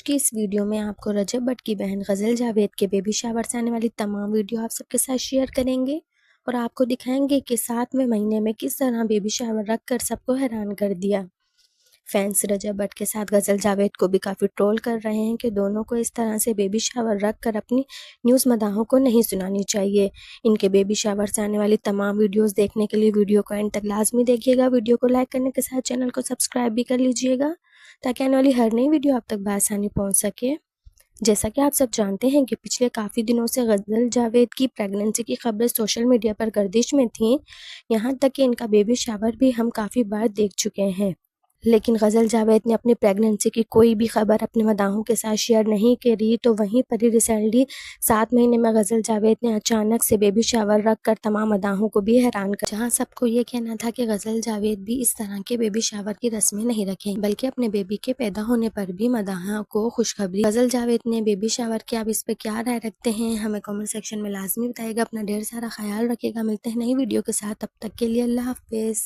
आज की इस वीडियो में आपको रजब भट्ट की बहन गज़ल जावेद के बेबी शावर से आने वाली तमाम वीडियो आप सबके साथ शेयर करेंगे और आपको दिखाएंगे कि 7वें महीने में किस तरह बेबी शावर रखकर सबको हैरान कर दिया। फैंस रजब भट्ट के साथ गज़ल जावेद को भी काफ़ी ट्रोल कर रहे हैं कि दोनों को इस तरह से बेबी शावर रखकर अपनी न्यूज़ मदाहों को नहीं सुनानी चाहिए। इनके बेबी शावर से आने वाली तमाम वीडियोस देखने के लिए वीडियो को एंड तक लाजमी देखिएगा। वीडियो को लाइक करने के साथ चैनल को सब्सक्राइब भी कर लीजिएगा ताकि आने वाली हर नई वीडियो आप तक बआसानी पहुंच सके। जैसा कि आप सब जानते हैं कि पिछले काफ़ी दिनों से गज़ल जावेद की प्रेगनेंसी की खबरें सोशल मीडिया पर गर्दिश में थीं। यहाँ तक कि इनका बेबी शावर भी हम काफ़ी बार देख चुके हैं, लेकिन गज़ल जावेद ने अपनी प्रेगनेंसी की कोई भी खबर अपने मदाहों के साथ शेयर नहीं करी। तो वहीं पर ही रिसेंटली 7 महीने में गज़ल जावेद ने अचानक से बेबी शावर रखकर तमाम मदाहों को भी हैरान कर, जहां सबको ये कहना था कि गज़ल जावेद भी इस तरह के बेबी शावर की रस्में नहीं रखें बल्कि अपने बेबी के पैदा होने पर भी मदाहा को खुशखबरी। गज़ल जावेद ने बेबी शावर के आप इस पर क्या राय रखते हैं हमें कॉमेंट सेक्शन में लाजमी बताइएगा। अपना ढेर सारा ख्याल रखिएगा। मिलते हैं नई वीडियो के साथ, तब तक के लिए अल्लाह हाफिज़।